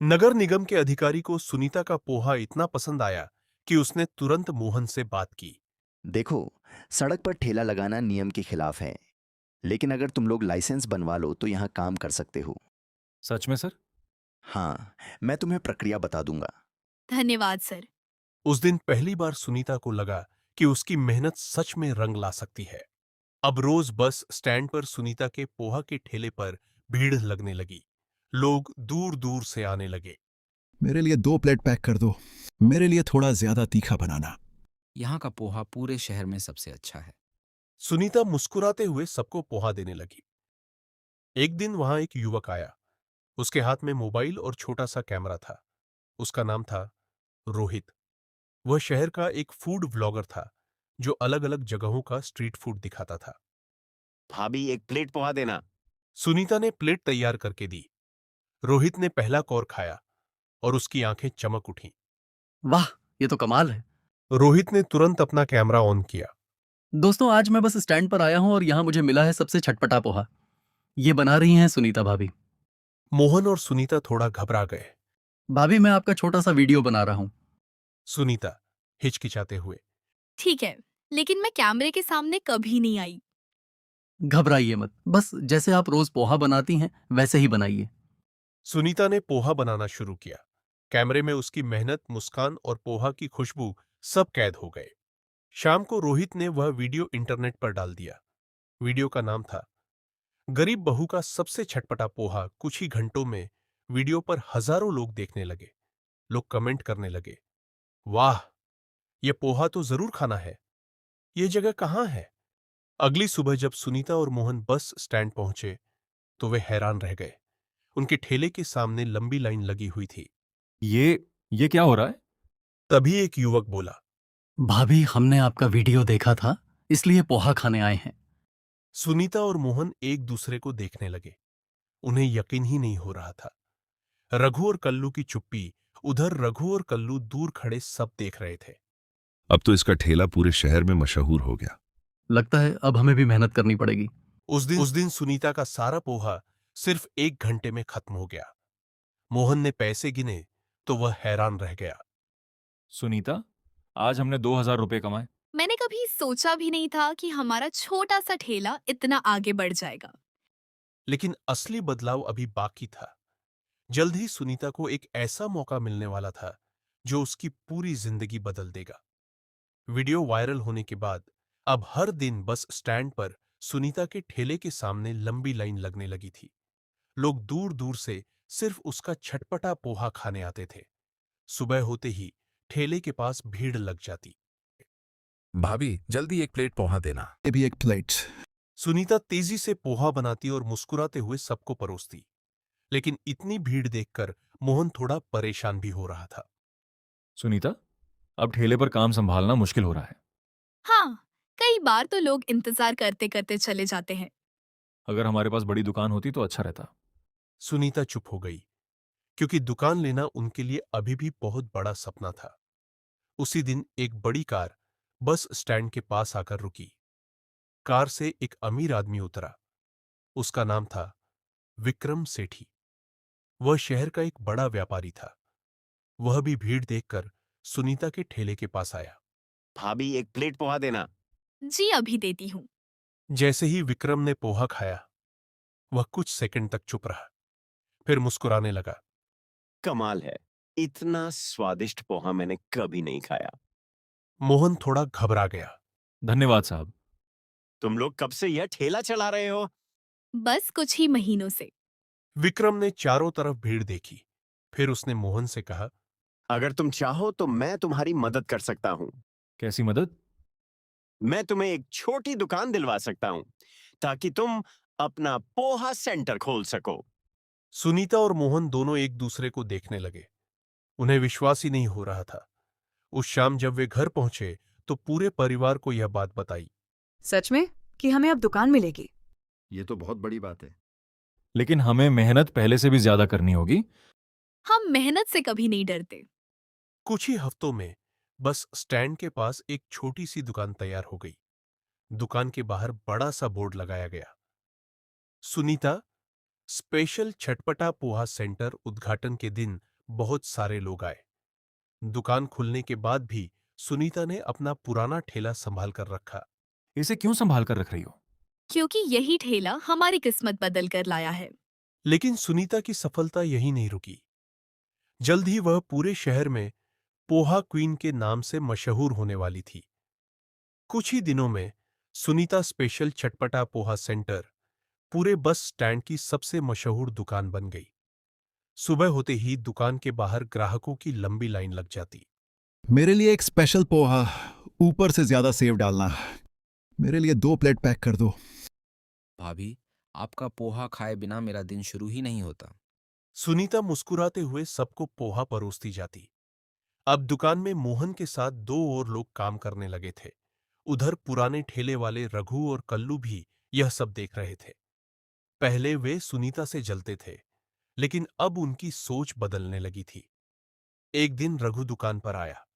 नगर निगम के अधिकारी को सुनीता का पोहा इतना पसंद आया कि उसने तुरंत मोहन से बात की। देखो, सड़क पर ठेला लगाना नियम के खिलाफ है, लेकिन अगर तुम लोग लाइसेंस बनवा लो तो यहाँ काम कर सकते हो। सच में सर? हाँ, मैं तुम्हें प्रक्रिया बता दूंगा। धन्यवाद सर। उस दिन पहली बार सुनीता को लगा कि उसकी मेहनत सच में रंग ला सकती है। अब रोज बस स्टैंड पर सुनीता के पोहा के ठेले पर भीड़ लगने लगी। लोग दूर दूर से आने लगे। मेरे लिए 2 प्लेट पैक कर दो। मेरे लिए थोड़ा ज्यादा तीखा बनाना। यहाँ का पोहा पूरे शहर में सबसे अच्छा है। सुनीता मुस्कुराते हुए सबको पोहा देने लगी। एक दिन वहां एक युवक आया। उसके हाथ में मोबाइल और छोटा सा कैमरा था। उसका नाम था रोहित। वह शहर का एक फूड व्लॉगर था जो अलग अलग जगहों का स्ट्रीट फूड दिखाता था। भाभी, एक प्लेट पोहा देना। सुनीता ने प्लेट तैयार करके दी। रोहित ने पहला कौर खाया और उसकी आंखें चमक उठीं। वाह, ये तो कमाल है। रोहित ने तुरंत अपना कैमरा ऑन किया। दोस्तों, आज मैं बस स्टैंड पर आया हूं और यहाँ मुझे मिला है सबसे छटपटा पोहा। ये बना रही हैं सुनीता भाभी। मोहन और सुनीता थोड़ा घबरा गए। भाभी, मैं आपका छोटा सा वीडियो बना रहा हूं। सुनीता हिचकिचाते हुए। ठीक है, लेकिन मैं कैमरे के सामने कभी नहीं आई। घबराइए मत, बस जैसे आप रोज पोहा बनाती हैं वैसे ही बनाइए। सुनीता ने पोहा बनाना शुरू किया। कैमरे में उसकी मेहनत, मुस्कान और पोहा की खुशबू सब कैद हो गए। शाम को रोहित ने वह वीडियो इंटरनेट पर डाल दिया। वीडियो का नाम था गरीब बहू का सबसे छटपटा पोहा। कुछ ही घंटों में वीडियो पर हजारों लोग देखने लगे। लोग कमेंट करने लगे, वाह, यह पोहा तो जरूर खाना है। यह जगह कहां है? अगली सुबह जब सुनीता और मोहन बस स्टैंड पहुंचे तो वे हैरान रह गए। उनके ठेले के सामने लंबी लाइन लगी हुई थी। ये क्या हो रहा है? तभी एक युवक बोला। भाभी, हमने आपका वीडियो देखा था, इसलिए पोहा खाने आए हैं। सुनीता और मोहन एक दूसरे को देखने लगे। उन्हें यकीन ही नहीं हो रहा था। रघु और कल्लू की चुप्पी। उधर रघु और कल्लू दूर खड़े सब देख रहे थे। अब तो इसका ठेला पूरे शहर में मशहूर हो गया। लगता है अब हमें भी मेहनत करनी पड़ेगी। उस दिन सुनीता का सारा पोहा सिर्फ 1 घंटे में खत्म हो गया। मोहन ने पैसे गिने तो वह हैरान रह गया। सुनीता, आज हमने 2,000 रुपए कमाए। मैंने कभी सोचा भी नहीं था कि हमारा छोटा सा ठेला इतना आगे बढ़ जाएगा। लेकिन असली बदलाव अभी बाकी था। जल्द ही सुनीता को एक ऐसा मौका मिलने वाला था जो उसकी पूरी जिंदगी बदल देगा। वीडियो वायरल होने के बाद अब हर दिन बस स्टैंड पर सुनीता के ठेले के सामने लंबी लाइन लगने लगी थी। लोग दूर दूर से सिर्फ उसका छटपटा पोहा खाने आते थे। सुबह होते ही ठेले के पास भीड़ लग जाती। भाभी, जल्दी 1 प्लेट पोहा देना। ये भी 1 प्लेट। सुनीता तेजी से पोहा बनाती और मुस्कुराते हुए सबको परोसती। लेकिन इतनी भीड़ देखकर मोहन थोड़ा परेशान भी हो रहा था। सुनीता, अब ठेले पर काम संभालना मुश्किल हो रहा है। हाँ, कई बार तो लोग इंतजार करते करते चले जाते हैं। अगर हमारे पास बड़ी दुकान होती तो अच्छा रहता। सुनीता चुप हो गई, क्योंकि दुकान लेना उनके लिए अभी भी बहुत बड़ा सपना था। उसी दिन एक बड़ी कार बस स्टैंड के पास आकर रुकी। कार से एक अमीर आदमी उतरा। उसका नाम था विक्रम सेठी। वह शहर का एक बड़ा व्यापारी था। वह भी भीड़ देखकर सुनीता के ठेले के पास आया। भाभी, 1 प्लेट पोहा देना। जी, अभी देती हूँ। जैसे ही विक्रम ने पोहा खाया, वह कुछ सेकंड तक चुप रहा, फिर मुस्कुराने लगा। कमाल है, इतना स्वादिष्ट पोहा मैंने कभी नहीं खाया। मोहन थोड़ा घबरा गया। धन्यवाद साहब। तुम लोग कब से यह ठेला चला रहे हो? बस कुछ ही महीनों से। विक्रम ने चारों तरफ भीड़ देखी। फिर उसने मोहन से कहा, अगर तुम चाहो तो मैं तुम्हारी मदद कर सकता हूँ। कैसी मदद? मैं तुम्हें एक छोटी दुकान दिलवा सकता हूँ ताकि तुम अपना पोहा सेंटर खोल सको। सुनीता और मोहन दोनों एक दूसरे को देखने लगे। उन्हें विश्वास ही नहीं हो रहा था। उस शाम जब वे घर पहुंचे तो पूरे परिवार को यह बात बताई। सच में कि हमें अब दुकान मिलेगी? ये तो बहुत बड़ी बात है। लेकिन हमें मेहनत पहले से भी ज्यादा करनी होगी। हम मेहनत से कभी नहीं डरते। कुछ ही हफ्तों में बस स्टैंड के पास एक छोटी सी दुकान तैयार हो गई। दुकान के बाहर बड़ा सा बोर्ड लगाया गया, सुनीता स्पेशल छटपटा पोहा सेंटर उद्घाटन के दिन बहुत सारे लोग आए। दुकान खुलने के बाद भी सुनीता ने अपना पुराना ठेला संभाल कर रखा, इसे क्यों संभाल कर रख रही हो? क्योंकि यही ठेला हमारी किस्मत बदल कर लाया है। लेकिन सुनीता की सफलता यही नहीं रुकी। जल्द ही वह पूरे शहर में पोहा क्वीन के नाम से मशहूर होने वाली थी। कुछ ही दिनों में सुनीता स्पेशल चटपटा पोहा सेंटर पूरे बस स्टैंड की सबसे मशहूर दुकान बन गई। सुबह होते ही दुकान के बाहर ग्राहकों की लंबी लाइन लग जाती। मेरे लिए एक स्पेशल पोहा, ऊपर से ज्यादा सेव डालना। मेरे लिए 2 प्लेट पैक कर दो। भाभी, आपका पोहा खाए बिना मेरा दिन शुरू ही नहीं होता। सुनीता मुस्कुराते हुए सबको पोहा परोसती जाती। अब दुकान में मोहन के साथ 2 और लोग काम करने लगे थे। उधर पुराने ठेले वाले रघु और कल्लू भी यह सब देख रहे थे। पहले वे सुनीता से जलते थे, लेकिन अब उनकी सोच बदलने लगी थी। एक दिन रघु दुकान पर आया।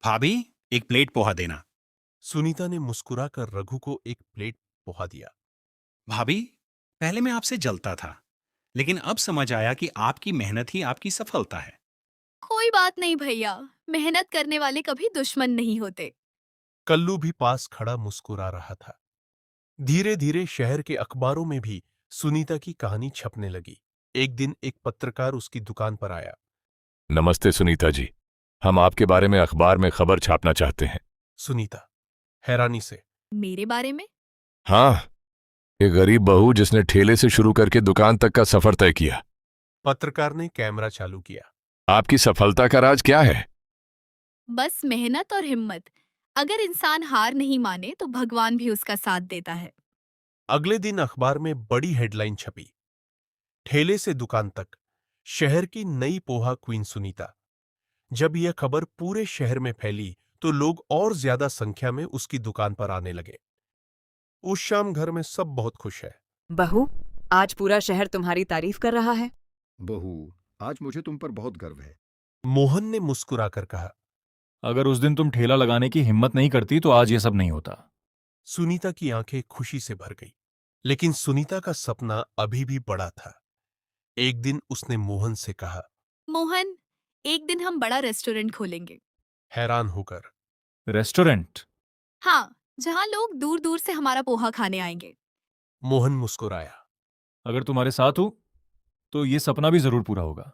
भाभी, एक प्लेट पोहा देना। सुनीता ने मुस्कुराकर रघु को एक प्लेट पोहा दिया। भाभी, पहले मैं आपसे जलता था, लेकिन अब समझ आया कि आपकी मेहनत ही आपकी सफलता है। कोई बात नहीं भैया, मेहनत करने वाले कभी दुश्मन नहीं होते। कल्लू भी पास खड़ा मुस्कुरा रहा था। धीरे धीरे शहर के अखबारों में भी सुनीता की कहानी छपने लगी। एक दिन एक पत्रकार उसकी दुकान पर आया। नमस्ते सुनीता जी, हम आपके बारे में अखबार में खबर छापना चाहते हैं। सुनीता हैरानी से, मेरे बारे में? हाँ, ये गरीब बहू जिसने ठेले से शुरू करके दुकान तक का सफर तय किया। पत्रकार ने कैमरा चालू किया। आपकी सफलता का राज क्या है? बस मेहनत और हिम्मत। अगर इंसान हार नहीं माने तो भगवान भी उसका साथ देता है। अगले दिन अखबार में बड़ी हेडलाइन छपी, ठेले से दुकान तक, शहर की नई पोहा क्वीन सुनीता। जब यह खबर पूरे शहर में फैली तो लोग और ज्यादा संख्या में उसकी दुकान पर आने लगे। उस शाम घर में सब बहुत खुश है। बहू, आज पूरा शहर तुम्हारी तारीफ कर रहा है। बहू, आज मुझे तुम पर बहुत गर्व है। मोहन ने मुस्कुराकर कहा। अगर उस दिन तुम ठेला लगाने की हिम्मत नहीं करती तो आज ये सब नहीं होता। सुनीता की आंखें खुशी से भर गई, लेकिन सुनीता का सपना अभी भी बड़ा था। एक दिन उसने मोहन से कहा, मोहन, एक दिन हम बड़ा रेस्टोरेंट खोलेंगे। हैरान होकर। रेस्टोरेंट? हाँ, जहाँ लोग दूर दूर से हमारा पोहा खाने आएंगे। मोहन मुस्कुराया। अगर तुम्हारे साथ हूं तो ये सपना भी जरूर पूरा होगा।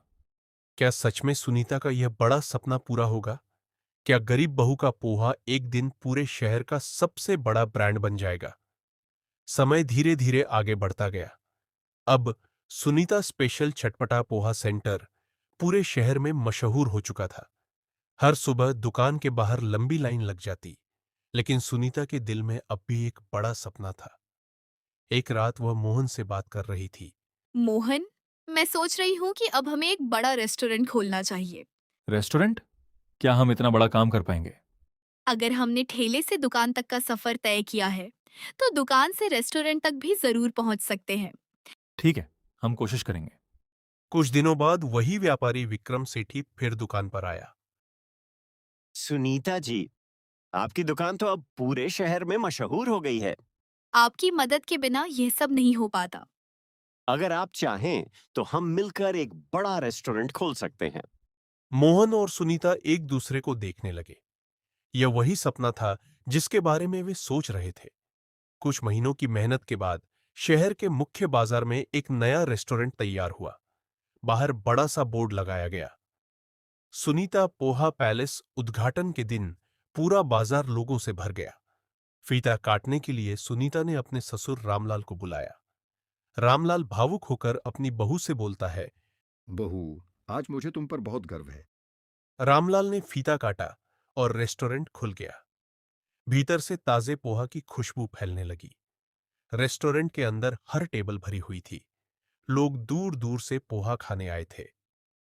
क्या सच में सुनीता का यह बड़ा सपना पूरा होगा? क्या गरीब बहू का पोहा एक दिन पूरे शहर का सबसे बड़ा ब्रांड बन जाएगा? समय धीरे धीरे आगे बढ़ता गया। अब सुनीता स्पेशल चटपटा पोहा सेंटर पूरे शहर में मशहूर हो चुका था। हर सुबह दुकान के बाहर लंबी लाइन लग जाती, लेकिन सुनीता के दिल में अब भी एक बड़ा सपना था। एक रात वह मोहन से बात कर रही थी। मोहन, मैं सोच रही हूँ कि अब हमें एक बड़ा रेस्टोरेंट खोलना चाहिए। रेस्टोरेंट? क्या हम इतना बड़ा काम कर पाएंगे? अगर हमने ठेले से दुकान तक का सफर तय किया है तो दुकान से रेस्टोरेंट तक भी जरूर पहुंच सकते हैं। ठीक है, हम कोशिश करेंगे। कुछ दिनों बाद वही व्यापारी विक्रम सेठी फिर दुकान पर आया। सुनीता जी, आपकी दुकान तो अब पूरे शहर में मशहूर हो गई है। आपकी मदद के बिना यह सब नहीं हो पाता। अगर आप चाहें तो हम मिलकर एक बड़ा रेस्टोरेंट खोल सकते हैं। मोहन और सुनीता एक दूसरे को देखने लगे। यह वही सपना था जिसके बारे में वे सोच रहे थे। कुछ महीनों की मेहनत के बाद शहर के मुख्य बाजार में एक नया रेस्टोरेंट तैयार हुआ। बाहर बड़ा सा बोर्ड लगाया गया, सुनीता पोहा पैलेस। उद्घाटन के दिन पूरा बाजार लोगों से भर गया। फीता काटने के लिए सुनीता ने अपने ससुर रामलाल को बुलाया। रामलाल भावुक होकर अपनी बहू से बोलता है, बहू, आज मुझे तुम पर बहुत गर्व है। रामलाल ने फीता काटा और रेस्टोरेंट खुल गया। भीतर से ताजे पोहा की खुशबू फैलने लगी। रेस्टोरेंट के अंदर हर टेबल भरी हुई थी। लोग दूर दूर से पोहा खाने आए थे।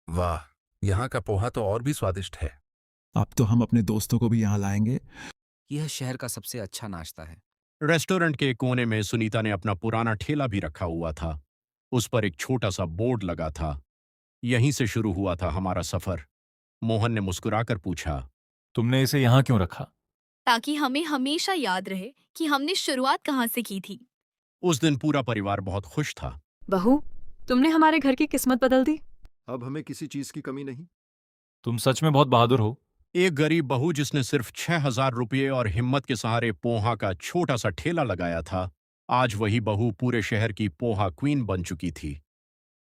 वाह, यहाँ का पोहा तो और भी स्वादिष्ट है। अब तो हम अपने दोस्तों को भी यहाँ लाएंगे। यह शहर का सबसे अच्छा नाश्ता है। रेस्टोरेंट के कोने में सुनीता ने अपना पुराना ठेला भी रखा हुआ था। उस पर एक छोटा सा बोर्ड लगा था। यहीं से शुरू हुआ था हमारा सफर। मोहन ने मुस्कुराकर पूछा, तुमने इसे यहाँ क्यों रखा? ताकि हमें हमेशा याद रहे कि हमने शुरुआत कहाँ से की थी। उस दिन पूरा परिवार बहुत खुश था। बहू, तुमने हमारे घर की किस्मत बदल दी। अब हमें किसी चीज की कमी नहीं। तुम सच में बहुत बहादुर हो। एक गरीब बहू जिसने सिर्फ 6,000 रुपये और हिम्मत के सहारे पोहा का छोटा सा ठेला लगाया था, आज वही बहू पूरे शहर की पोहा क्वीन बन चुकी थी।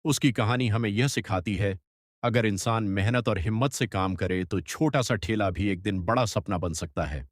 उसकी कहानी हमें यह सिखाती है, अगर इंसान मेहनत और हिम्मत से काम करे तो छोटा सा ठेला भी एक दिन बड़ा सपना बन सकता है।